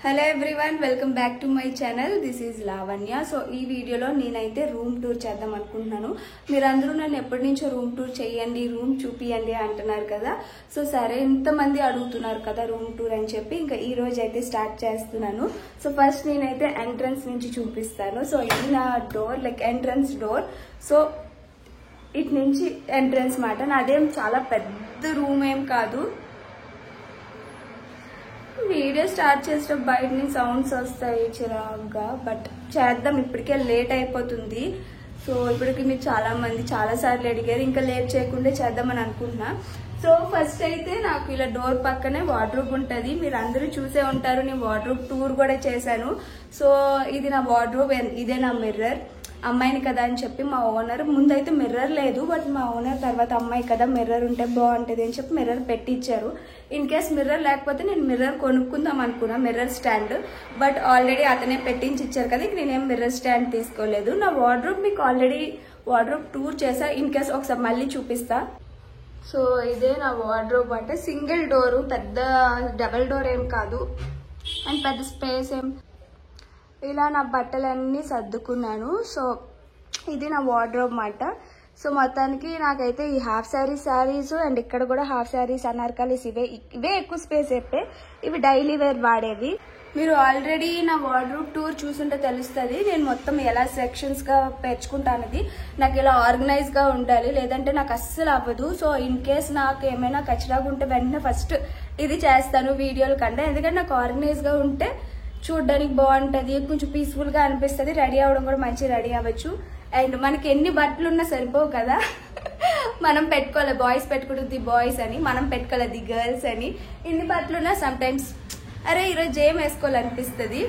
Hello everyone, welcome back to my channel. This is Lavanya. So ఈ వీడియోలో నేనైతే room tour చేద్దాం అనుకుంటున్నాను. మీరందరూ నన్ను ఎప్పటి నుంచో రూమ్ టూర్ చేయండి, రూమ్ చూపియండి అంటున్నారు కదా. సో సరే, ఇంతమంది అడుగుతున్నారు కదా రూమ్ టూర్ అని చెప్పి ఇంకా ఈ రోజు అయితే స్టార్ట్ చేస్తున్నాను. సో ఫస్ట్ నేనైతే ఎంట్రన్స్ నుంచి చూపిస్తాను. సో ఇది నా door, like entrance door. So ఇటు నుంచి ఎంట్రన్స్ మాట. నాదేం చాలా పెద్ద రూమ్ ఏం కాదు. వీడియో స్టార్ట్ చేసేటప్పుడు బయట నుంచి సౌండ్స్ వస్తాయి చిరాగ్గా, బట్ చేద్దాం, ఇప్పటికే లేట్ అయిపోతుంది. సో ఇప్పటికి మీరు చాలా మంది చాలా సార్లు అడిగారు, ఇంకా లేట్ చేయకుండా చేద్దామని అనుకుంటున్నా. సో ఫస్ట్ అయితే నాకు ఇలా డోర్ పక్కనే వార్డ్రోబ్ ఉంటుంది. మీరు అందరూ చూసే ఉంటారు, నేను వార్డ్రోబ్ టూర్ కూడా చేశాను. సో ఇది నా వార్డ్రోబ్, ఇదే నా మిర్రర్. అమ్మాయిని కదా అని చెప్పి మా ఓనర్, ముందైతే మిర్రర్ లేదు, బట్ మా ఓనర్ తర్వాత అమ్మాయి కదా మిర్రర్ ఉంటే బాగుంటుంది అని చెప్పి మిర్రర్ పెట్టించారు. ఇన్ కేస్ మిర్రర్ లేకపోతే నేను మిర్రర్ కొనుక్కుందాం అనుకున్నా, మిర్రర్ స్టాండ్. బట్ ఆల్రెడీ అతనే పెట్టించి ఇచ్చారు కదా, ఇక నేనేం మిర్రర్ స్టాండ్ తీసుకోలేదు. నా వార్డ్రోబ్ మీకు ఆల్రెడీ వార్డ్రోబ్ టూర్ చేసా, ఇన్ కేస్ ఒకసారి మళ్ళీ చూపిస్తా. సో ఇదే నా వార్డ్రోబ్. అంటే సింగిల్ డోరు, పెద్ద డబల్ డోర్ ఏం కాదు, అండ్ పెద్ద స్పేస్ ఏం. ఇలా నా బట్టలన్నీ సర్దుకున్నాను. సో ఇది నా వార్డ్రోబ్ మాట. సో మొత్తానికి నాకైతే ఈ హాఫ్ శారీస్ అండ్ ఇక్కడ కూడా హాఫ్ శారీస్, అనార్కలీస్ ఇవే ఎక్కువ స్పేస్ అయిపోయి, ఇవి డైలీ వేర్ వాడేవి. మీరు ఆల్రెడీ నా వార్డ్రోబ్ టూర్ చూసుంటే తెలుస్తుంది నేను మొత్తం ఎలా సెక్షన్స్గా పెంచుకుంటానది. నాకు ఇలా ఆర్గనైజ్గా ఉండాలి, లేదంటే నాకు అస్సలు అవ్వదు. సో ఇన్ కేస్ నాకు ఏమైనా ఖచ్చితంగా ఉంటే వెంటనే ఫస్ట్ ఇది చేస్తాను వీడియోల కంటే, ఎందుకంటే నాకు ఆర్గనైజ్గా ఉంటే చూడడానికి బాగుంటుంది, కొంచెం పీస్ఫుల్గా అనిపిస్తుంది, రెడీ అవ్వడం కూడా మంచిగా రెడీ అవ్వచ్చు. అండ్ మనకి ఎన్ని బట్టలు ఉన్నా సరిపోవు కదా, మనం పెట్టుకోవాలి, బాయ్స్ పెట్టుకుంటుంది బాయ్స్ అని, మనం పెట్టుకోలేదు గర్ల్స్ అని. ఎన్ని బట్టలు ఉన్నా సమ్ టైమ్స్ అరే ఈరోజు ఏం వేసుకోవాలనిపిస్తుంది,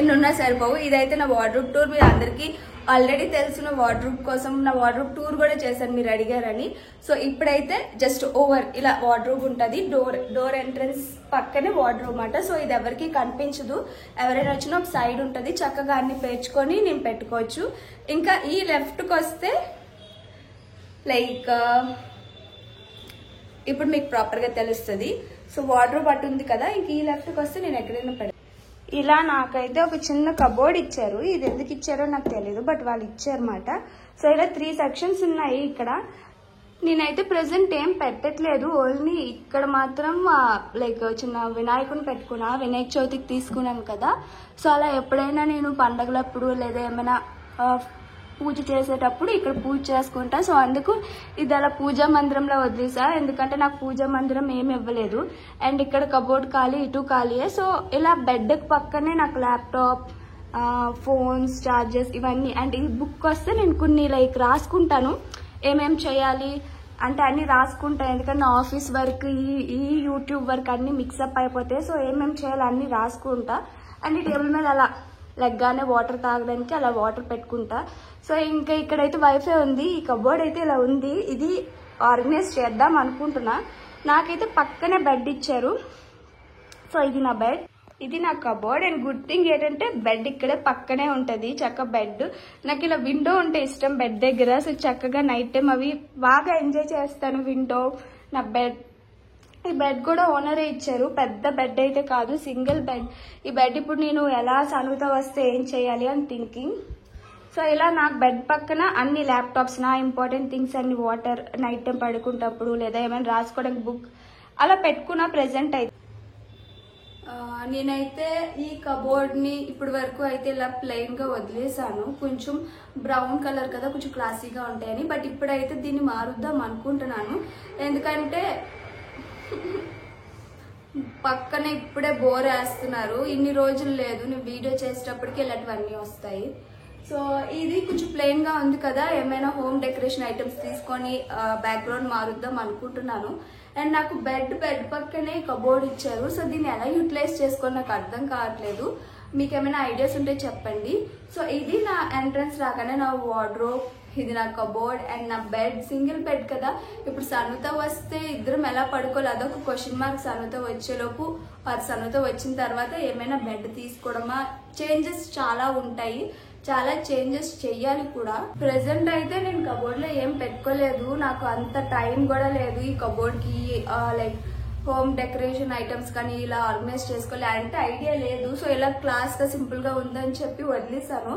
ఎన్ని ఉన్నా సరిపోవు. ఇదైతే నా వార్డ్రోబ్ టూర్. మీరు అందరికీ ఆల్రెడీ తెలిసిన వార్డ్రోబ్ కోసం నా వార్డ్రోబ్ టూర్ కూడా చేశాను, మీరు అడిగారని. సో ఇప్పుడైతే జస్ట్ ఓవర్ ఇలా వార్డ్రోబ్ ఉంటుంది, డోర్ ఎంట్రన్స్ పక్కనే వార్డ్రోబ్ మాట. సో ఇది ఎవరికి కనిపించదు, ఎవరైనా వచ్చినా ఒక సైడ్ ఉంటుంది, చక్కగా అన్ని పేర్చుకొని నేను పెట్టుకోవచ్చు. ఇంకా ఈ లెఫ్ట్కి వస్తే లైక్ ఇప్పుడు మీకు ప్రాపర్గా తెలుస్తుంది. సో వార్డ్రోబ్ అటు ఉంది కదా, ఇంక ఈ లెఫ్ట్కి వస్తే నేను ఎక్కడైనా పెడతాను. ఇలా నాకైతే ఒక చిన్న కబోర్డ్ ఇచ్చారు, ఇది ఎందుకు ఇచ్చారో నాకు తెలియదు, బట్ వాళ్ళు ఇచ్చారన్నమాట. సో ఇలా 3 సెక్షన్స్ ఉన్నాయి ఇక్కడ. నేనైతే ప్రెసెంట్ ఏం పెట్టట్లేదు, ఓన్లీ ఇక్కడ మాత్రం లైక్ చిన్న వినాయకుని పెట్టుకున్నా, వినాయక చవితికి తీసుకున్నాను కదా. సో అలా ఎప్పుడైనా నేను పండగలప్పుడు లేదా ఏమైనా పూజ చేసేటప్పుడు ఇక్కడ పూజ చేసుకుంటా. సో అందుకు ఇది అలా పూజా మందిరంలో వదిలేసా, ఎందుకంటే నాకు పూజా మందిరం ఏమి ఇవ్వలేదు. అండ్ ఇక్కడ కబోర్డ్ ఖాళీ, ఇటు ఖాళీయే. సో ఇలా బెడ్ పక్కనే నాకు ల్యాప్టాప్, ఫోన్స్, చార్జెస్ ఇవన్నీ. అండ్ ఈ బుక్ వస్తే నేను కొన్ని లైక్ రాసుకుంటాను, ఏమేం చేయాలి అంటే అన్ని రాసుకుంటాను, ఎందుకంటే ఆఫీస్ వర్క్, ఈ యూట్యూబ్ వర్క్ అన్ని మిక్సప్ అయిపోతాయి. సో ఏమేమి చేయాలి అన్ని రాసుకుంటా. అండ్ ఈ టేబుల్ మీద అలా లెగ్గానే వాటర్ తాగడానికి అలా వాటర్ పెట్టుకుంటా. సో ఇంకా ఇక్కడైతే వైఫై ఉంది, ఈ కబోర్డ్ అయితే ఇలా ఉంది. ఇది ఆర్గనైజ్ చేద్దాం అనుకుంటున్నా. నాకైతే పక్కనే బెడ్ ఇచ్చారు. సో ఇది నా బెడ్, ఇది నా కబోర్డ్. అండ్ గుడ్ థింగ్ ఏంటంటే బెడ్ ఇక్కడే పక్కనే ఉంటుంది, చక్క బెడ్. నాకు ఇలా విండో ఉంటే ఇష్టం బెడ్ దగ్గర. సో చక్కగా నైట్ టైం అవి బాగా ఎంజాయ్ చేస్తాను, విండో, నా బెడ్. ఈ బెడ్ కూడా ఓనరే ఇచ్చారు, పెద్ద బెడ్ అయితే కాదు, సింగిల్ బెడ్. ఈ బెడ్ ఇప్పుడు నేను ఎలా సనుత వస్తే ఏం చేయాలి అని థింకింగ్. సో ఇలా నాకు బెడ్ పక్కన అన్ని ల్యాప్టాప్స్, నా ఇంపార్టెంట్ థింగ్స్ అన్ని, వాటర్, నైట్ టైం పడుకుంటప్పుడు లేదా ఏమైనా రాసుకోవడానికి బుక్ అలా పెట్టుకున్నా ప్రెసెంట్ అయితే. నేనైతే ఈ కబోర్డ్ని ఇప్పటి వరకు అయితే ఇలా ప్లెయిన్గా వదిలేసాను, కొంచెం బ్రౌన్ కలర్ కదా కొంచెం క్లాసీగా ఉంటాయని. బట్ ఇప్పుడైతే దీన్ని మారుద్దాం అనుకుంటున్నాను, ఎందుకంటే పక్కన ఇప్పుడే బోర్ వేస్తున్నారు. ఇన్ని రోజులు లేదు, నేను వీడియో చేసేటప్పటికి ఇలాంటివన్నీ వస్తాయి. సో ఇది కొంచెం ప్లెయిన్ గా ఉంది కదా, ఏమైనా హోమ్ డెకరేషన్ ఐటమ్స్ తీసుకొని బ్యాక్గ్రౌండ్ మారుద్దాం అనుకుంటున్నాను. అండ్ నాకు బెడ్ పక్కనే కబోర్డ్ ఇచ్చారు. సో దీన్ని ఎలా యూటిలైజ్ చేసుకొని నాకు అర్థం కావట్లేదు, మీకు ఏమైనా ఐడియాస్ ఉంటే చెప్పండి. సో ఇది నా ఎంట్రన్స్ రాగానే నా వార్డ్రోబ్, ఇది నా కబోర్డ్ అండ్ నా బెడ్. సింగిల్ బెడ్ కదా, ఇప్పుడు సనుత వస్తే ఇద్దరం ఎలా పడుకోవాలి అదొక క్వశ్చన్ మార్క్. సనుత వచ్చేలోపు, సనుత వచ్చిన తర్వాత ఏమైనా బెడ్ తీసుకోవడమా, చేంజెస్ చాలా ఉంటాయి, చాలా చేంజెస్ చెయ్యాలి కూడా. ప్రెసెంట్ అయితే నేను కబోర్డ్ లో ఏం పెట్టుకోలేదు, నాకు అంత టైం కూడా లేదు ఈ కబోర్డ్ కి లైక్ హోమ్ డెకరేషన్ ఐటమ్స్ కానీ ఇలా ఆర్గనైజ్ చేసుకోవాలి అంటే ఐడియా లేదు. సో ఇలా క్లాస్గా సింపుల్గా ఉందని చెప్పి వదిలేసాను.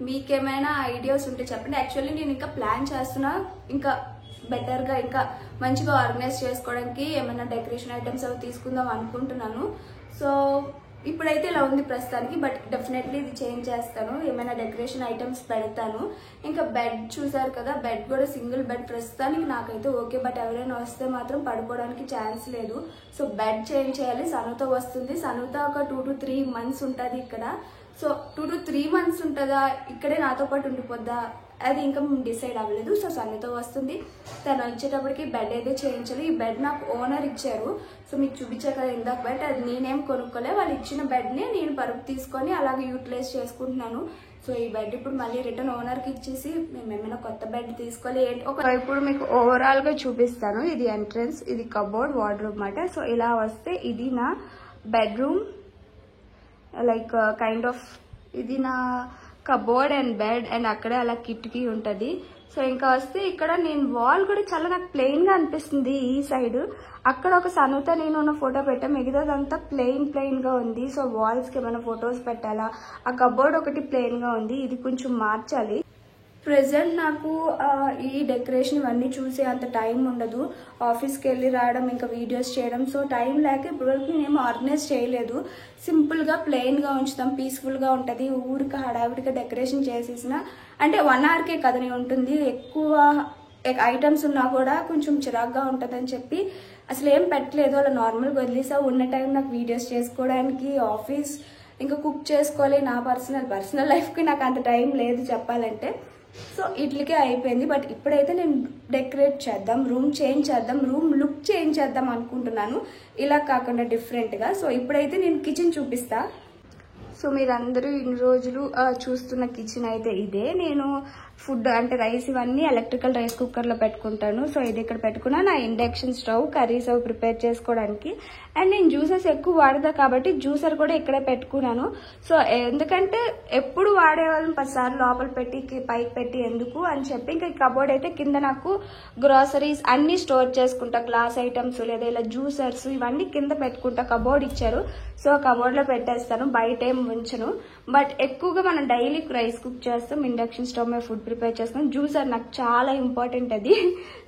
మీకేమైనా ఐడియాస్ ఉంటే చెప్పండి. యాక్చువల్లీ నేను ఇంకా ప్లాన్ చేస్తున్నా, ఇంకా బెటర్గా ఇంకా మంచిగా ఆర్గనైజ్ చేసుకోవడానికి ఏమైనా డెకరేషన్ ఐటమ్స్ అవి తీసుకుందాం అనుకుంటున్నాను. సో ఇప్పుడైతే ఇలా ఉంది ప్రస్తుతానికి, బట్ డెఫినెట్లీ ఇది చేంజ్ చేస్తాను. ఏమైనా డెకరేషన్ ఐటమ్స్ పెడతాను. ఇంకా బెడ్ చూసారు కదా, బెడ్ కూడా సింగిల్ బెడ్ ప్రస్తుతానికి నాకైతే ఓకే, బట్ ఎవరైనా వస్తే మాత్రం పడుకోవడానికి ఛాన్స్ లేదు. సో బెడ్ చేంజ్ చేయాలి. సనుతో వస్తుంది. సనుతో ఒక 2 to 3 months ఉంటుంది ఇక్కడ. సో 2 to 3 months ఉంటుందా, ఇక్కడే నాతో పాటు ఉండిపోద్దా, అది ఇంకా డిసైడ్ అవ్వలేదు. సో సన్నితో వస్తుంది. తను వచ్చేటప్పటికి బెడ్ అయితే చేయించాలి. ఈ బెడ్ నాకు ఓనర్ ఇచ్చారు. సో మీకు చూపించారు కదా ఇందాక బెడ్, అది నేనేం కొనుక్కోలే, వాళ్ళు ఇచ్చిన బెడ్ని నేను పరుపు తీసుకొని అలాగే యూటిలైజ్ చేసుకుంటున్నాను. సో ఈ బెడ్ ఇప్పుడు మళ్ళీ రిటర్న్ ఓనర్కి ఇచ్చేసి మేము ఏమైనా కొత్త బెడ్ తీసుకోవాలి. ఇప్పుడు మీకు ఓవరాల్గా చూపిస్తాను. ఇది ఎంట్రన్స్, ఇది కబోర్డ్, వార్డ్రోబ్ మాట. సో ఇలా వస్తే ఇది నా బెడ్రూమ్, లైక్ కైండ్ ఆఫ్ ఇది నా కబోర్డ్ అండ్ బెడ్, అండ్ అక్కడే అలా కిటికీ ఉంటుంది. సో ఇంకా వస్తే ఇక్కడ నేను వాల్ కూడా చాలా నాకు ప్లెయిన్గా అనిపిస్తుంది. ఈ సైడ్ అక్కడ ఒక సనుతో నేను ఉన్న ఫోటో పెట్టా, మిగతాదంతా ప్లెయిన్గా ఉంది. సో వాల్స్కి ఏమైనా ఫొటోస్ పెట్టాలా. ఆ కబోర్డ్ ఒకటి ప్లెయిన్గా ఉంది, ఇది కొంచెం మార్చాలి. ప్రెజెంట్ నాకు ఈ డెకరేషన్ ఇవన్నీ చూసే అంత టైం ఉండదు. ఆఫీస్కి వెళ్ళి రావడం, ఇంకా వీడియోస్ చేయడం. సో టైం లేక ఇప్పటివరకు నేను ఆర్గనైజ్ చేయలేదు. సింపుల్గా ప్లెయిన్గా ఉంచుతాం, పీస్ఫుల్గా ఉంటుంది. ఊరికి హడావిడిగా డెకరేషన్ చేసేసిన అంటే 1 hourకే కదని ఉంటుంది. ఎక్కువ ఐటమ్స్ ఉన్నా కూడా కొంచెం చిరాగ్గా ఉంటుందని చెప్పి అసలు ఏం పెట్టలేదు. అలా నార్మల్గా వదిలేసా. ఉన్న టైం నాకు వీడియోస్ చేసుకోవడానికి, ఆఫీస్ ఇంకా కుక్ చేసుకోవాలి. నా పర్సనల్ లైఫ్కి నాకు అంత టైం లేదు చెప్పాలంటే. సో ఇట్లకే అయిపోయింది. బట్ ఇప్పుడైతే నేను డెకరేట్ చేద్దాం, రూమ్ చేంజ్ చేద్దాం, రూమ్ లుక్ చేంజ్ చేద్దాం అనుకుంటున్నాను, ఇలా కాకుండా డిఫరెంట్గా. సో ఇప్పుడైతే నేను కిచెన్ చూపిస్తా. సో మీరందరూ ఇన్ని రోజులు చూస్తున్న కిచెన్ అయితే ఇదే. నేను ఫుడ్ అంటే రైస్ ఇవన్నీ ఎలక్ట్రికల్ రైస్ కుక్కర్లో పెట్టుకుంటాను. సో ఇది ఇక్కడ పెట్టుకున్నా. నా ఇండక్షన్ స్టవ్ కర్రీస్ అవి ప్రిపేర్ చేసుకోవడానికి. అండ్ నేను జ్యూసెస్ ఎక్కువ వాడతా కాబట్టి జ్యూసర్ కూడా ఇక్కడే పెట్టుకున్నాను. సో ఎందుకంటే ఎప్పుడు వాడేవాళ్ళం 10 సార్లు లోపల పెట్టి పైకి పెట్టి ఎందుకు అని చెప్పి ఇంకా ఈ కబోర్డ్ అయితే కింద నాకు గ్రాసరీస్ అన్ని స్టోర్ చేసుకుంటా. గ్లాస్ ఐటమ్స్ లేదా ఇలా జ్యూసర్స్ ఇవన్నీ కింద పెట్టుకుంటా. కబోర్డ్ ఇచ్చారు, సో కబోర్డ్లో పెట్టేస్తాను, బయట ఏం ఉంచను. బట్ ఎక్కువగా మనం డైలీ రైస్ కుక్ చేస్తాం, ఇండక్షన్ స్టవ్ మీద ఫుడ్ ప్రిపేర్ చేస్తాం. జ్యూసర్ నాకు చాలా ఇంపార్టెంట్ అది.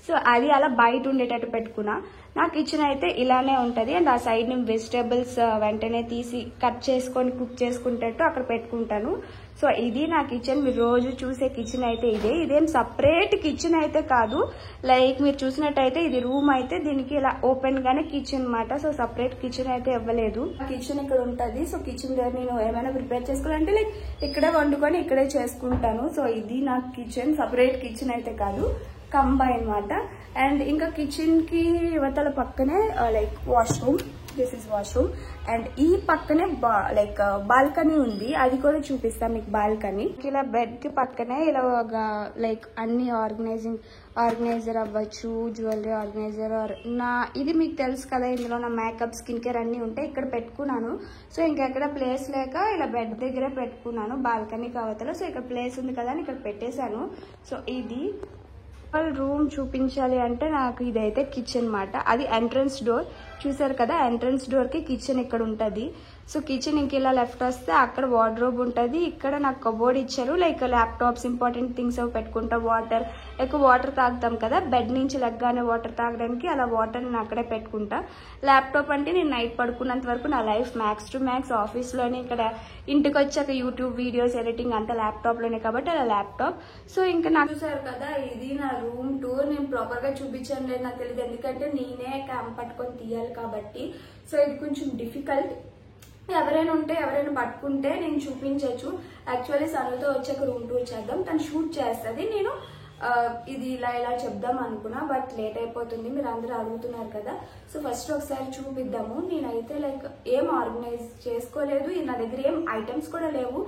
సో అది అలా బయట ఉండేటట్టు పెట్టుకున్నా. నా కిచెన్ అయితే ఇలానే ఉంటుంది. అండ్ ఆ సైడ్ నేను వెజిటేబుల్స్ వెంటనే తీసి కట్ చేసుకొని కుక్ చేసుకుంటట్టు అక్కడ పెట్టుకుంటాను. సో ఇది నా కిచెన్. మీరు రోజు చూసే కిచెన్ అయితే ఇదే. ఇదేం సపరేట్ కిచెన్ అయితే కాదు. లైక్ మీరు చూసినట్టయితే ఇది రూమ్ అయితే దీనికి ఇలా ఓపెన్ గానే కిచెన్ అన్నమాట. సో సపరేట్ కిచెన్ అయితే ఇవ్వలేదు. కిచెన్ ఇక్కడ ఉంటుంది. సో కిచెన్ దగ్గర నేను ఏమైనా ప్రిపేర్ చేసుకోవాలంటే లైక్ ఇక్కడే వండుకొని ఇక్కడే చేసుకుంటాను. సో ఇది నా కిచెన్, సపరేట్ కిచెన్ అయితే కాదు, కంబైన్ అన్నమాట. అండ్ ఇంకా కిచెన్ కి యువతల పక్కనే like washroom, this is washroom. And ఈ పక్కనే లైక్ బాల్కనీ ఉంది, అది కూడా చూపిస్తాను మీకు. బాల్కనీ ఇలా బెడ్ కి పక్కనే ఇలా లైక్ అన్ని ఆర్గనైజర్ అవ్వచ్చు, జ్యువెలరీ ఆర్గనైజర్. ఇది మీకు తెలుసు కదా, ఇందులో నా మేకప్, స్కిన్ కేర్ అన్ని ఉంటాయి. ఇక్కడ పెట్టుకున్నాను. సో ఇంకెక్కడ ప్లేస్ లేక ఇలా బెడ్ దగ్గరే పెట్టుకున్నాను, బాల్కనీ కావతల. సో ఇక్కడ ప్లేస్ ఉంది కదా అని ఇక్కడ పెట్టేశాను. సో ఇది రూమ్ చూపించాలి అంటే నాకు ఇదైతే కిచెన్ మాట. అది ఎంట్రన్స్ డోర్ చూసారు కదా, ఎంట్రన్స్ డోర్ కి కిచెన్ ఇక్కడ ఉంటుంది. సో కిచెన్ ఇంక ఇలా లెఫ్ట్ వస్తే అక్కడ వార్డ్రోబ్ ఉంటుంది. ఇక్కడ నాకు కబోర్డ్ ఇచ్చారు, లైక్ ల్యాప్టాప్స్, ఇంపార్టెంట్ థింగ్స్ అవి పెట్టుకుంటా. వాటర్, ఎక్కువ వాటర్ తాగుతాం కదా, బెడ్ నుంచి లెగ్గానే వాటర్ తాగడానికి అలా వాటర్ నేను అక్కడే పెట్టుకుంటా. ల్యాప్టాప్ అంటే నేను నైట్ పడుకున్నంత వరకు నా లైఫ్ మ్యాక్స్ టు మ్యాక్స్ ఆఫీస్లోనే, ఇక్కడ ఇంటికి వచ్చాక యూట్యూబ్ వీడియోస్ ఎడిటింగ్ అంతా ల్యాప్టాప్లోనే కాబట్టి అలా ల్యాప్టాప్. సో ఇంకా నాకు చూసారు కదా, ఇది నా రూమ్ టూర్. నేను ప్రాపర్గా చూపించాను లేదు నాకు తెలియదు, ఎందుకంటే నేనే క్యామ్ పట్టుకొని తీయాలి కాబట్టి. సో ఇది కొంచెం డిఫికల్ట్. ఎవరైనా పట్టుకుంటే నేను చూపించవచ్చు. యాక్చువల్లీ సనుతో వచ్చాక రూమ్ టూర్ చేద్దాం, తను షూట్ చేస్తుంది. నేను ఇది ఇలా చెప్దాం అనుకున్నా, బట్ లేట్ అయిపోతుంది, మీరు అందరూ అడుగుతున్నారు కదా. సో ఫస్ట్ ఒకసారి చూపిద్దాము. నేనైతే లైక్ ఏం ఆర్గనైజ్ చేసుకోలేదు, నా దగ్గర ఏం ఐటమ్స్ కూడా లేవు.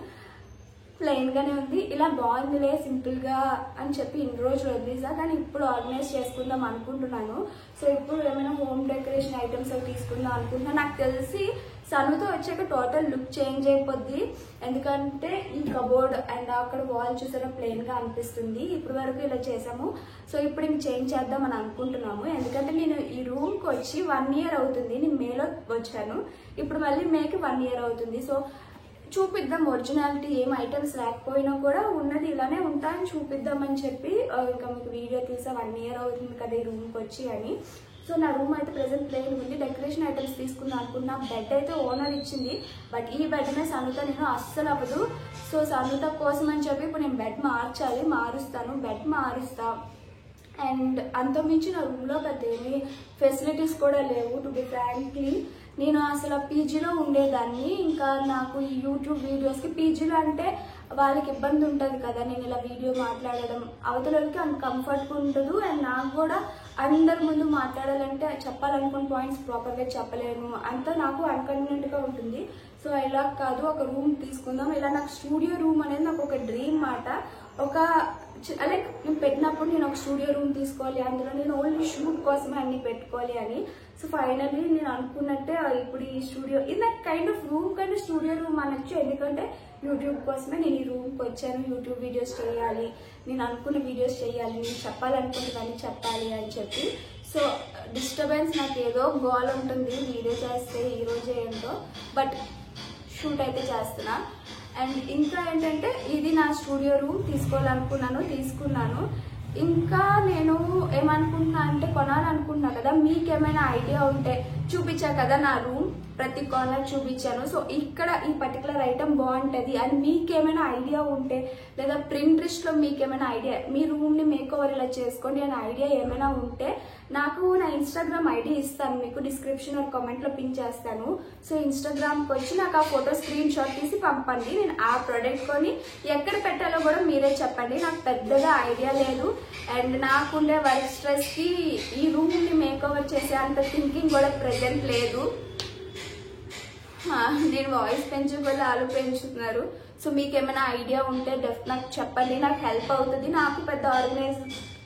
ప్లెయిన్ గానే ఉంది. ఇలా బాగుందిలే సింపుల్ గా అని చెప్పి ఇన్ని రోజులు వదిలేసా, కానీ ఇప్పుడు ఆర్గనైజ్ చేసుకుందాం అనుకుంటున్నాను. సో ఇప్పుడు ఏమైనా హోమ్ డెకరేషన్ ఐటమ్స్ అవి తీసుకుందాం అనుకుంటున్నాను. నాకు తెలిసి సనుతో వచ్చాక టోటల్ లుక్ చేంజ్ అయిపోద్ది, ఎందుకంటే ఈ కబోర్డ్ అండ్ అక్కడ వాల్ చూసారా ప్లెయిన్ గా అనిపిస్తుంది. ఇప్పుడు వరకు ఇలా చేసాము, సో ఇప్పుడు ఇంక చేంజ్ చేద్దాం అని అనుకుంటున్నాము. ఎందుకంటే నేను ఈ రూమ్ కి వచ్చి 1 year అవుతుంది. నేను మేలో వచ్చాను, ఇప్పుడు మళ్ళీ మేకి 1 year అవుతుంది. సో చూపిద్దాం ఒరిజినాలిటీ, ఏం ఐటమ్స్ లేకపోయినా కూడా ఉన్నది ఇలానే ఉంటా అని చూపిద్దామని చెప్పి ఇంకా మీకు వీడియో తీసా. 1 year అవుతుంది కదా ఈ రూమ్కి వచ్చి అని. సో నా రూమ్ అయితే ప్రెసెంట్ ప్లెయిన్ ఉంది. డెకరేషన్ ఐటమ్స్ తీసుకుందాం అనుకున్నా. బెడ్ అయితే ఓనర్ ఇచ్చింది, బట్ ఈ బెడ్ మీద సనుత నేను అస్సలు అవ్వదు. సో సనుత కోసం అని చెప్పి ఇప్పుడు నేను బెడ్ మారుస్తాను, బెడ్ మారుస్తా. అండ్ అంతకుమించి నా రూమ్లో పెద్ద ఏమి ఫెసిలిటీస్ కూడా లేవు. టు బి ఫ్రాంక్లీ నేను అసలు పీజీలో ఉండేదాన్ని. ఇంకా నాకు ఈ యూట్యూబ్ వీడియోస్కి పీజీలో అంటే వాళ్ళకి ఇబ్బంది ఉంటుంది కదా, నేను ఇలా వీడియో మాట్లాడడం అవతలకి అంత కంఫర్ట్గా ఉండదు. అండ్ నాకు కూడా అందరి ముందు మాట్లాడాలంటే చెప్పాలనుకున్న పాయింట్స్ ప్రాపర్గా చెప్పలేను, అంతా నాకు అన్కన్వీనియంట్గా ఉంటుంది. సో ఇలా కాదు, ఒక రూమ్ తీసుకుందాం. ఇలా నాకు స్టూడియో రూమ్ అనేది నాకు ఒక డ్రీమ్ మాట. ఒక లైక్ నేను పెట్టినప్పుడు నేను ఒక స్టూడియో రూమ్ తీసుకోవాలి, అందులో నేను ఓన్లీ షూట్ కోసమే అన్ని పెట్టుకోవాలి అని. సో ఫైనల్లీ నేను అనుకున్నట్టే ఇప్పుడు ఈ స్టూడియో ఇది నాకు కైండ్ ఆఫ్ రూమ్ కంటే స్టూడియో రూమ్ అనొచ్చు. ఎందుకంటే యూట్యూబ్ కోసమే నేను ఈ రూమ్కి వచ్చాను. యూట్యూబ్ వీడియోస్ చేయాలి, నేను అనుకున్న వీడియోస్ చేయాలి, నేను చెప్పాలనుకుంటున్నాను చెప్పాలి అని చెప్పి. సో డిస్టర్బెన్స్ నాకు ఏదో గోల్ ఉంటుంది వీడియో చేస్తే ఈ రోజు ఏంటో, బట్ షూట్ అయితే చేస్తున్నా. అండ్ ఇంకా ఏంటంటే ఇది నా స్టూడియో రూమ్ తీసుకున్నాను. ఇంకా నేను ఏమనుకుంటున్నా అంటే కొనాలనుకుంటున్నా కదా, మీకేమైనా ఐడియా ఉంటే చూపించా కదా నా రూమ్ ప్రతి కార్నర్ చూపించాను. సో ఇక్కడ ఈ పర్టికులర్ ఐటమ్ బాగుంటుంది అని మీకేమైనా ఐడియా ఉంటే, లేదా ప్రింట్రెస్ట్ లో మీకేమైనా ఐడియా, మీ రూమ్ ని మేక్ ఓవర్ ఇలా చేసుకోండి అనే ఐడియా ఏమైనా ఉంటే నాకు నా ఇన్స్టాగ్రామ్ ఐడి ఇస్తాను, మీకు డిస్క్రిప్షన్ ఆర్ కామెంట్ లో పిన్ చేస్తాను. సో ఇన్స్టాగ్రామ్ కి వచ్చి నాకు ఆ ఫోటో స్క్రీన్ షాట్ తీసి పంపండి. నేను ఆ ప్రొడక్ట్ కొని ఎక్కడ పెట్టాలో కూడా మీరే చెప్పండి. నాకు పెద్దగా ఐడియా లేదు, అండ్ నాకుండే వర్క్ స్ట్రెస్ కి ఈ రూమ్ ని మేక్ ఓవర్ చేసే అంత థింకింగ్ కూడా ప్రెజెంట్ లేదు. నేను వాయిస్ పెంచుకోవాలి, వాళ్ళు పెంచుతున్నారు. సో మీకు ఏమైనా ఐడియా ఉంటే నాకు చెప్పండి, నాకు హెల్ప్ అవుతుంది. నాకు పెద్ద ఆర్గనైజ్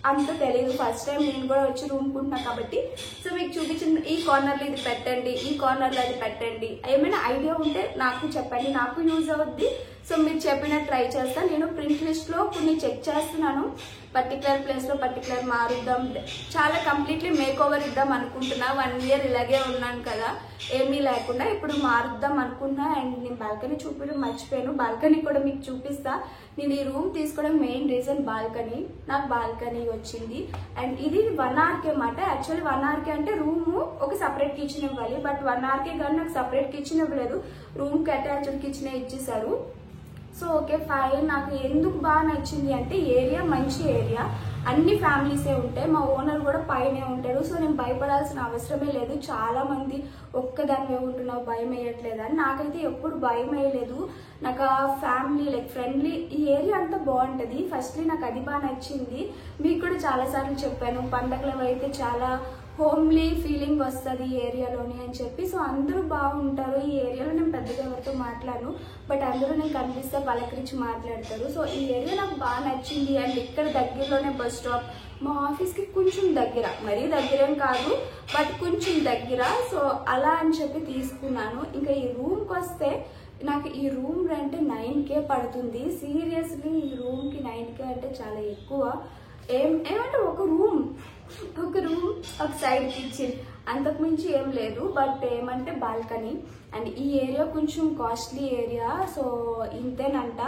అంత తెలియదు, ఫస్ట్ టైం నేను కూడా వచ్చి రూమ్ కుంటున్నా కాబట్టి. సో మీకు చూపించిన ఈ కార్నర్లో ఇది పెట్టండి, ఈ కార్నర్లో అది పెట్టండి, ఏమైనా ఐడియా ఉంటే నాకు చెప్పండి, నాకు యూజ్ అవుద్ది. సో మీరు చెప్పినట్టు ట్రై చేస్తాను. నేను ప్రింట్ లిస్ట్ లో కొన్ని చెక్ చేస్తున్నాను, పర్టికులర్ ప్లేస్ లో పర్టికులర్ మారుద్దాం, చాలా కంప్లీట్లీ మేక్ ఓవర్ ఇద్దాం అనుకుంటున్నా. 1 year ఇలాగే ఉన్నాను కదా ఏమీ లేకుండా, ఇప్పుడు మారుద్దాం అనుకున్నా. అండ్ నేను బాల్కనీ చూపించడం మర్చిపోయాను, బాల్కనీ కూడా మీకు చూపిస్తా. నేను ఈ రూమ్ తీసుకోవడం మెయిన్ రీజన్ బాల్కనీ, నాకు బాల్కనీ వచ్చింది. అండ్ ఇది 1 RK మాట. యాక్చువల్లీ 1 RK అంటే రూమ్ ఒక సపరేట్ కిచెన్ ఇవ్వాలి, బట్ 1 RK కానీ నాకు సపరేట్ కిచెన్ ఇవ్వలేదు, రూమ్ కి అటాచ్డ్ కిచెన్ ఇచ్చేసారు. So okay fine. నాకు ఎందుకు బాగా నచ్చింది అంటే ఏరియా మంచి ఏరియా, అన్ని ఫ్యామిలీసే ఉంటాయి, మా ఓనర్ కూడా పైనే ఉంటాడు. సో నేను భయపడాల్సిన అవసరమే లేదు. చాలా మంది ఒక్కదాన్ని ఉంటున్నావు భయం వేయట్లేదని, నాకైతే ఎప్పుడు భయం వేయలేదు. నాకు ఆ ఫ్యామిలీ లైక్ ఫ్రెండ్లీ, ఈ ఏరియా అంతా బాగుంటుంది. ఫస్ట్లీ నాకు అది బాగా నచ్చింది. మీకు కూడా చాలాసార్లు చెప్పాను, పండగలు అయితే చాలా హోమ్లీ ఫీలింగ్ వస్తుంది ఈ ఏరియాలోని అని చెప్పి. సో అందరూ బాగుంటారు ఈ ఏరియాలో. నేను పెద్దగా ఎవరితో మాట్లాడను, బట్ అందరూ నేను కనిపిస్తే పలకరించి మాట్లాడతారు. సో ఈ ఏరియా నాకు బాగా నచ్చింది. అండ్ ఇక్కడ దగ్గరలోనే బస్ స్టాప్, మా ఆఫీస్కి కొంచెం దగ్గర, మరీ దగ్గరేం కాదు బట్ కొంచెం దగ్గర. సో అలా అని చెప్పి తీసుకున్నాను. ఇంకా ఈ రూమ్కి వస్తే నాకు ఈ రూమ్ రెంట్ 9K పడుతుంది. సీరియస్లీ ఈ రూమ్కి 9K అంటే చాలా ఎక్కువ. ఏమంటే ఒక రూమ్ ఒక సైడ్ కిచెన్, అంతకుమించి ఏం లేదు. బట్ ఏమంటే బాల్కనీ. అండ్ ఈ ఏరియా కొంచెం కాస్ట్లీ ఏరియా, సో ఇంతేనంట.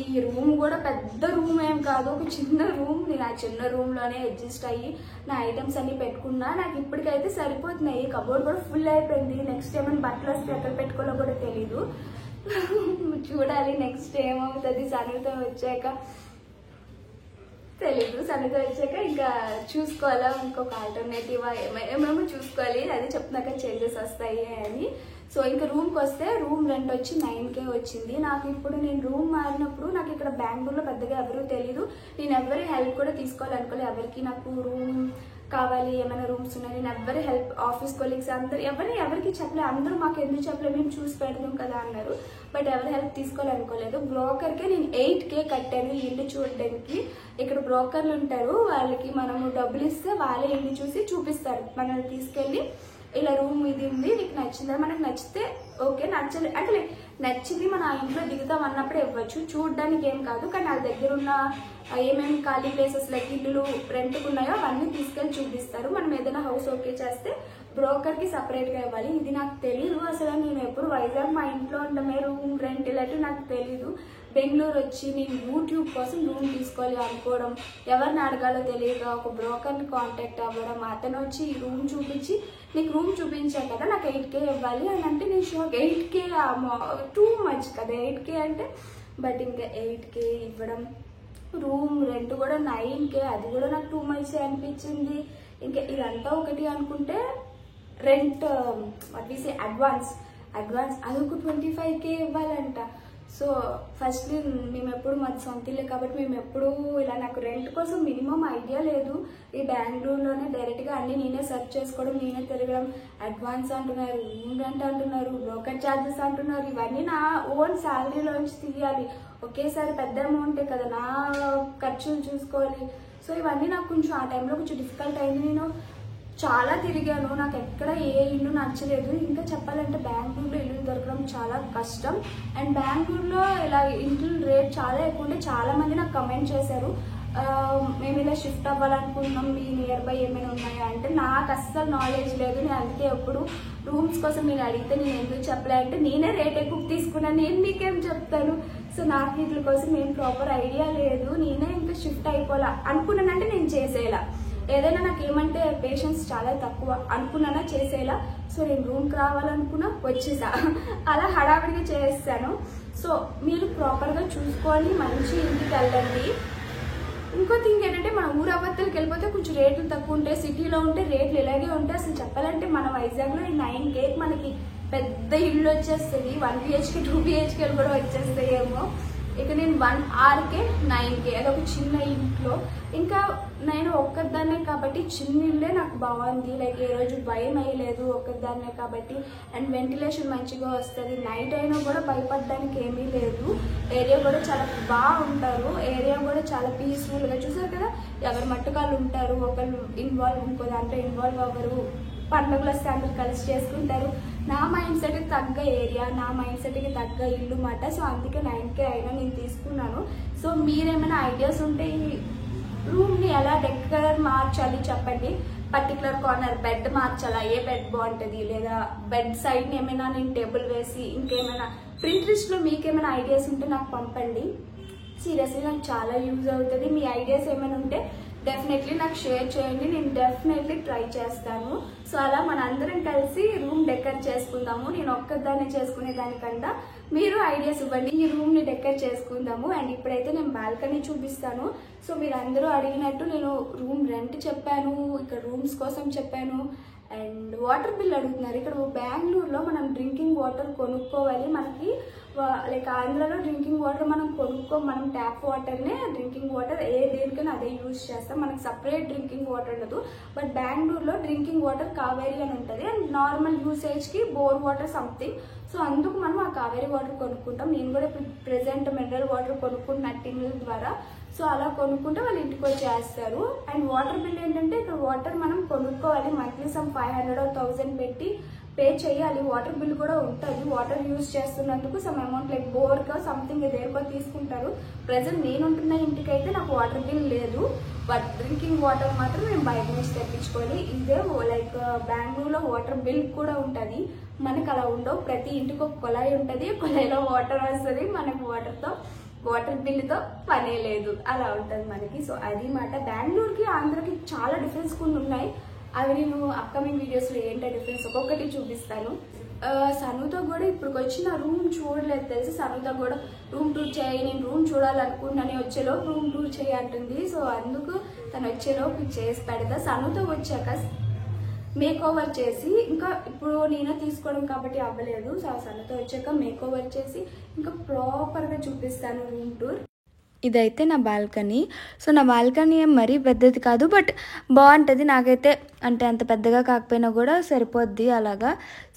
ఈ రూమ్ కూడా పెద్ద రూమ్ ఏం కాదు, ఒక చిన్న రూమ్. నేను ఆ చిన్న రూమ్లోనే అడ్జస్ట్ అయ్యి నా ఐటమ్స్ అన్ని పెట్టుకున్నా. నాకు ఇప్పటికైతే సరిపోతున్నాయి. కబోర్డ్ కూడా ఫుల్ అయిపోయింది. నెక్స్ట్ ఏమైనా బట్టలు వస్తే ఎక్కడ పెట్టుకోవాలో కూడా తెలీదు. చూడాలి నెక్స్ట్ ఏమవుతుంది. సన్నితో వచ్చాక తెలీదు, సన్నితో వచ్చాక ఇంకా చూసుకోవాలా, ఇంకొక ఆల్టర్నేటివ్ ఏమేమో చూసుకోవాలి. అది చెప్తున్నాక చేంజెస్ వస్తాయి అని. సో ఇంకా రూమ్కి వస్తే రూమ్ రెంట్ వచ్చి 9K వచ్చింది నాకు. ఇప్పుడు నేను రూమ్ మారినప్పుడు నాకు ఇక్కడ బెంగళూరులో పెద్దగా ఎవరు తెలీదు, నేను ఎవరి హెల్ప్ కూడా తీసుకోవాలనుకోలేదు. ఎవరికి నాకు రూమ్ కావాలి, ఏమైనా రూమ్స్ ఉన్నాయి. నేను ఎవరి హెల్ప్, ఆఫీస్ కొలీగ్స్ అందరు ఎవరికి చెప్పలేదు. అందరూ మాకు ఎందుకు చెప్పలేదు, మేము చూసి పెడదాం కదా అన్నారు. బట్ ఎవరి హెల్ప్ తీసుకోవాలనుకోలేదు. బ్రోకర్కే నేను 8K కట్టాను ఈ ఇల్లు చూడడానికి. ఇక్కడ బ్రోకర్లు ఉంటారు, వాళ్ళకి మనము డబ్బులు ఇస్తే వాళ్ళే ఇల్లు చూసి చూపిస్తారు. మనల్ని తీసుకెళ్ళి ఇలా రూమ్ ఇది ఉంది, నీకు నచ్చిందా, మనకు నచ్చితే ఓకే, నచ్చలేదు అంటే నచ్చింది మన ఇంట్లో దిగుతాం అన్నప్పుడే ఇవ్వచ్చు, చూడడానికి ఏం కాదు. కానీ నా దగ్గర ఉన్న ఏమేమి ఖాళీ ప్లేసెస్ లైక్ ఇల్లులు రెంట్కు ఉన్నాయో అవన్నీ తీసుకెళ్ళి చూపిస్తారు. మనం ఏదైనా హౌస్ ఓకే చేస్తే బ్రోకర్కి సపరేట్గా ఇవ్వాలి. ఇది నాకు తెలీదు అసలు. నేను ఎప్పుడు వైజాగ్ మా ఇంట్లో ఉండమే రూమ్ రెంట్ ఇలాంటివి నాకు తెలీదు. బెంగళూరు వచ్చి నేను యూట్యూబ్ కోసం రూమ్ తీసుకోవాలి అనుకోవడం, ఎవరిని అడగాలో తెలియక ఒక బ్రోకర్ని కాంటాక్ట్ అవ్వడం, అతను వచ్చి రూమ్ చూపించి నీకు రూమ్ చూపించాను కదా నాకు 8K ఇవ్వాలి అని అంటే నేను షాక్. 8K టూ మచ్ కదా 8K అంటే. బట్ ఇంకా 8K ఇవ్వడం, రూమ్ రెంట్ కూడా 9K, అది కూడా నాకు టూ మచ్ అనిపించింది. ఇంకా ఇదంతా ఒకటి అనుకుంటే రెంట్ అడ్వాన్స్ అదొక 25K ఇవ్వాలంట. సో ఫస్ట్ మేము ఎప్పుడు మాది సొంత ఇల్లే కాబట్టి మేము ఎప్పుడు ఇలా నాకు రెంట్ కోసం మినిమం ఐడియా లేదు. ఈ బెంగళూరులోనే డైరెక్ట్గా అన్ని నేనే సెర్చ్ చేసుకోవడం, నేనే తిరగడం. అడ్వాన్స్ అంటున్నారు, రూమ్ రెంట్ అంటున్నారు, బ్రోకర్ ఛార్జెస్ అంటున్నారు. ఇవన్నీ నా ఓన్ శాలరీలోంచి తీయాలి. ఒకేసారి పెద్ద అమౌంటే కదా, నా ఖర్చులు చూసుకోవాలి. సో ఇవన్నీ నాకు కొంచెం ఆ టైంలో కొంచెం డిఫికల్ట్ అయింది. నేను చాలా తిరిగాను, నాకు ఎక్కడ ఏ ఇల్లు నచ్చలేదు. ఇంకా చెప్పాలంటే బెంగళూరులో ఇల్లు దొరకడం చాలా కష్టం. అండ్ బెంగళూరులో ఇలా ఇంట్లో రేట్ చాలా ఎక్కువ ఉంటే చాలా మంది నాకు కమెంట్ చేశారు, మేము ఇలా షిఫ్ట్ అవ్వాలనుకుంటున్నాం, మీ నియర్ బై ఏమైనా ఉన్నాయా అంటే నాకు అస్సలు నాలెడ్జ్ లేదు. నేను అందుకే ఎప్పుడు రూమ్స్ కోసం నేను అడిగితే నేను ఎందుకు చెప్పలే అంటే నేనే రేట్ ఎక్కువ తీసుకున్నాను, నేను మీకేం చెప్తాను. సో నాకు వీటి కోసం ఏం ప్రాపర్ ఐడియా లేదు. నేనే ఇంకా షిఫ్ట్ అయిపోలా అనుకున్నానంటే నేను చేసేలా, ఏదైనా నాకు ఏమంటే పేషెన్స్ చాలా తక్కువ అనుకున్నానా చేసేలా. సో నేను రూమ్కి రావాలనుకున్నా వచ్చేసా, అలా హడావిడిగా చేస్తాను. సో మీరు ప్రాపర్గా చూసుకొని మంచి ఇంటికి వెళ్ళండి. ఇంకో థింగ్ ఏంటంటే మన ఊరు అవతలకి వెళ్ళిపోతే కొంచెం రేట్లు తక్కువ ఉంటాయి, సిటీలో ఉంటే రేట్లు ఇలాగే ఉంటాయి. అసలు చెప్పాలంటే మన వైజాగ్లో 9K మనకి పెద్ద ఇల్లు వచ్చేస్తుంది, 1 BHK 2 BHK కూడా వచ్చేస్తాయేమో. ఇక నేను 1 RK 9K, అది ఒక చిన్న ఇంట్లో. ఇంకా నేను ఒక్కదాన్నే కాబట్టి చిన్న ఇల్లే నాకు బాగుంది, లైక్ ఏ రోజు భయం అయ్యలేదు ఒక్కదాన్నే కాబట్టి. అండ్ వెంటిలేషన్ మంచిగా వస్తుంది, నైట్ అయినా కూడా భయపడడానికి ఏమీ లేదు. ఏరియా కూడా చాలా బాగుంటారు, ఏరియా కూడా చాలా పీస్ఫుల్గా. చూసారు కదా ఎవరి మట్టుకాలు ఉంటారు, ఒకళ్ళు ఇన్వాల్వ్ ఇంకో దాంట్లో ఇన్వాల్వ్ అవ్వరు, పండుగలు వస్తే అందరు కలిసి చేసుకుంటారు. నా మైండ్ సెట్కి తగ్గ ఏరియా, నా మైండ్ సెట్కి తగ్గ ఇల్లు మాట. సో అందుకే 9K అయినా నేను తీసుకున్నాను. సో మీరేమైనా ఐడియాస్ ఉంటే ఈ రూమ్ని ఎలా డెకరేట్ మార్చాలి చెప్పండి. పర్టికులర్ కార్నర్ బెడ్ మార్చాలా, ఏ బెడ్ బాగుంటుంది, లేదా బెడ్ సైడ్ని ఏమైనా నేను టేబుల్ వేసి ఇంకేమైనా ప్రింట్రెస్ట్లో మీకేమైనా ఐడియాస్ ఉంటే నాకు పంపండి. సీరియస్లీ నాకు చాలా యూజ్ అవుతుంది. మీ ఐడియాస్ ఏమైనా ఉంటే డెఫినెట్లీ నాకు షేర్ చేయండి, నేను డెఫినెట్లీ ట్రై చేస్తాను. సో అలా మనందరం కలిసి రూమ్ డెకర్ చేసుకుందాము. నేను ఒక్కదాన్నే చేసుకునే దానికన్నా మీరు ఐడియాస్ ఇవ్వండి, ఈ రూమ్ని డెకర్ చేసుకుందాము. అండ్ ఇప్పుడైతే నేను బాల్కనీ చూపిస్తాను. సో మీరు అందరూ అడిగినట్టు నేను రూమ్ రెంట్ చెప్పాను, ఇక్కడ రూమ్స్ కోసం చెప్పాను. అండ్ వాటర్ బిల్ అడుగుతున్నారు. ఇక్కడ బెంగళూరులో మనం డ్రింకింగ్ వాటర్ కొనుక్కోవాలి. మనకి లైక్ ఆంధ్రాలో డ్రింకింగ్ వాటర్ మనం మనం ట్యాప్ వాటర్నే డ్రింకింగ్ వాటర్ దేనికైనా అదే యూజ్ చేస్తాం, మనకి సపరేట్ డ్రింకింగ్ వాటర్ ఉండదు. బట్ బెంగళూరులో డ్రింకింగ్ వాటర్ కావేరీ అని ఉంటుంది, అండ్ నార్మల్ యూసేజ్కి బోర్ వాటర్ సంథింగ్. సో అందుకు మనం ఆ కావేరీ వాటర్ కొనుక్కుంటాం. నేను కూడా ప్రెసెంట్ మినరల్ వాటర్ కొనుక్కుంటున్నా టిన్నుల ద్వారా. సో అలా కొనుక్కుంటే వాళ్ళు ఇంటికి వచ్చేస్తారు. అండ్ వాటర్ బిల్ ఏంటంటే ఇక్కడ వాటర్ మనం కొనుక్కోవాలి, మంత్లీ సమ్ 500 or 1000 పెట్టి పే చేయాలి. వాటర్ బిల్ కూడా ఉంటుంది, వాటర్ యూజ్ చేస్తున్నందుకు సమ్ అమౌంట్ లైక్ బోర్గా సంథింగ్ దేనికో తీసుకుంటారు. ప్రెసెంట్ నేను ఉంటున్న ఇంటికి అయితే నాకు వాటర్ బిల్ లేదు, బట్ డ్రింకింగ్ వాటర్ మాత్రం మేము బయట నుంచి తెప్పించుకోవాలి. ఇదే లైక్ బెంగళూరులో వాటర్ బిల్ కూడా ఉంటుంది, మనకు అలా ఉండవు. ప్రతి ఇంటికి ఒక కుళాయి ఉంటుంది, కుళాయిలో వాటర్ వస్తుంది, మనకు వాటర్ బిల్లుతో పనే లేదు, అలా ఉంటుంది మనకి. సో అది మాట. బెంగళూరుకి ఆంధ్రకి చాలా డిఫరెన్స్ కొన్ని ఉన్నాయి, అవి నేను అప్కమింగ్ వీడియోస్లో ఏంటో డిఫరెన్స్ ఒక్కొక్కటి చూపిస్తాను. సనుతో కూడా ఇప్పుడు వచ్చిన రూమ్ చూడలేదు తెలిసి, సనుతో కూడా రూమ్ టూర్ చేయి, నేను రూమ్ చూడాలనుకుంటున్నాను, వచ్చేలోపు రూమ్ టూర్ చేయి అంటుంది. సో అందుకు తను వచ్చేలోపు చేసి పెడతా. సనుతో వచ్చాక మేక్ ఓవర్ చేసి, ఇంకా ఇప్పుడు నేనే తీసుకోవడం కాబట్టి అవ్వలేదు. సో సనుతో వచ్చాక మేక్ ఓవర్ చేసి ఇంకా ప్రాపర్గా చూపిస్తాను రూమ్ టూర్. ఇదైతే నా బాల్కనీ. సో నా బాల్కనీ ఏం మరీ పెద్దది కాదు, బట్ బాగుంటుంది నాకైతే. అంటే అంత పెద్దగా కాకపోయినా కూడా సరిపోద్ది అలాగా.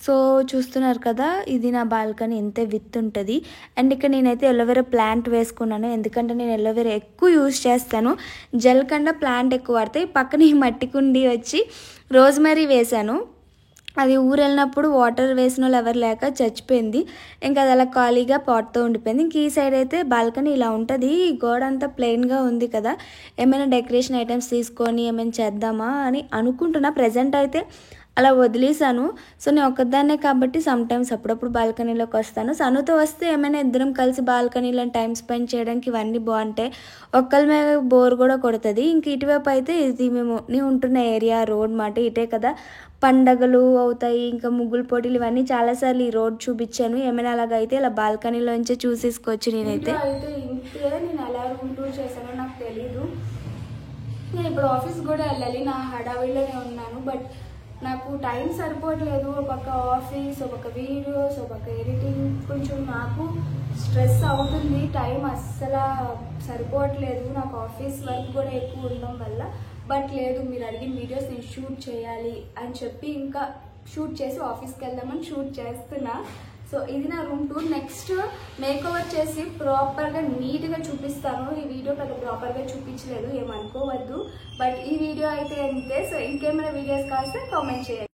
సో చూస్తున్నారు కదా, ఇది నా బాల్కనీ ఎంత విత్ ఉంటుంది. అండ్ ఇక్కడ నేనైతే ఎలోవెరా ప్లాంట్ వేసుకున్నాను, ఎందుకంటే నేను ఎలోవెరా ఎక్కువ యూజ్ చేస్తాను. జెల్ కన్నా ప్లాంట్ ఎక్కువ వాడతాయి. పక్కన ఈ మట్టి కుండీ వచ్చి రోజ్మెరీ వేశాను. అది ఊరు వెళ్ళినప్పుడు వాటర్ వేసిన వాళ్ళు ఎవరు లేక చచ్చిపోయింది. ఇంకా అది అలా ఖాళీగా పాట్తో ఉండిపోయింది. ఇంక ఈ సైడ్ అయితే బాల్కనీ ఇలా ఉంటుంది. ఈ గోడ అంతా ప్లెయిన్గా ఉంది కదా, ఏమైనా డెకరేషన్ ఐటమ్స్ తీసుకొని ఏమైనా చేద్దామా అని అనుకుంటున్నా. ప్రజెంట్ అయితే అలా వదిలేసాను. సో నేను ఒక్కదాన్నే కాబట్టి సమ్టైమ్స్ అప్పుడప్పుడు బాల్కనీలోకి వస్తాను. సనుతో వస్తే ఏమైనా ఇద్దరం కలిసి బాల్కనీలో టైం స్పెండ్ చేయడానికి ఇవన్నీ బాగుంటాయి. ఒక్కరి మీద బోర్ కూడా కొడుతుంది. ఇంక ఇటువైపు అయితే ఇది నేను ఉంటున్న ఏరియా రోడ్ మాట ఇటే కదా, పండగలు అవుతాయి, ఇంకా ముగ్గులు పోటీలు, ఇవన్నీ చాలాసార్లు ఈ రోడ్ చూపించాను. ఏమైనా అలాగైతే ఇలా బాల్కనీలోంచే చూసేసుకోవచ్చు. నేనైతే ఇంతే నేను ఎలా రూమ్ టూర్ చేశానో నాకు తెలీదు. నేను ఇప్పుడు ఆఫీస్ కూడా వెళ్ళాలి, నా హడావిడిలోనే ఉన్నాను. బట్ నాకు టైం సరిపోవట్లేదు. ఒక పక్క ఆఫీస్, ఒక పక్క వీడియోస్, ఒక పక్క ఎడిటింగ్, కొంచెం నాకు స్ట్రెస్ అవుతుంది. టైం అస్సలు సరిపోవట్లేదు. నాకు ఆఫీస్ వర్క్ కూడా ఎక్కువ ఉండడం వల్ల. బట్ లేదు, మీరు అడిగిన వీడియోస్ నేను షూట్ చేయాలి అని చెప్పి ఇంకా షూట్ చేసి ఆఫీస్కి వెళ్దామని షూట్ చేస్తున్నా. సో ఇది నా room tour. Next make over చేసి ప్రాపర్గా నీట్గా చూపిస్తాను. ఈ వీడియో పెద్ద ప్రాపర్గా చూపించలేదు, ఏమనుకోవద్దు. బట్ ఈ వీడియో అయితే అంతే. సో ఇంకేమైనా వీడియోస్ కాస్తే కామెంట్ చేయండి.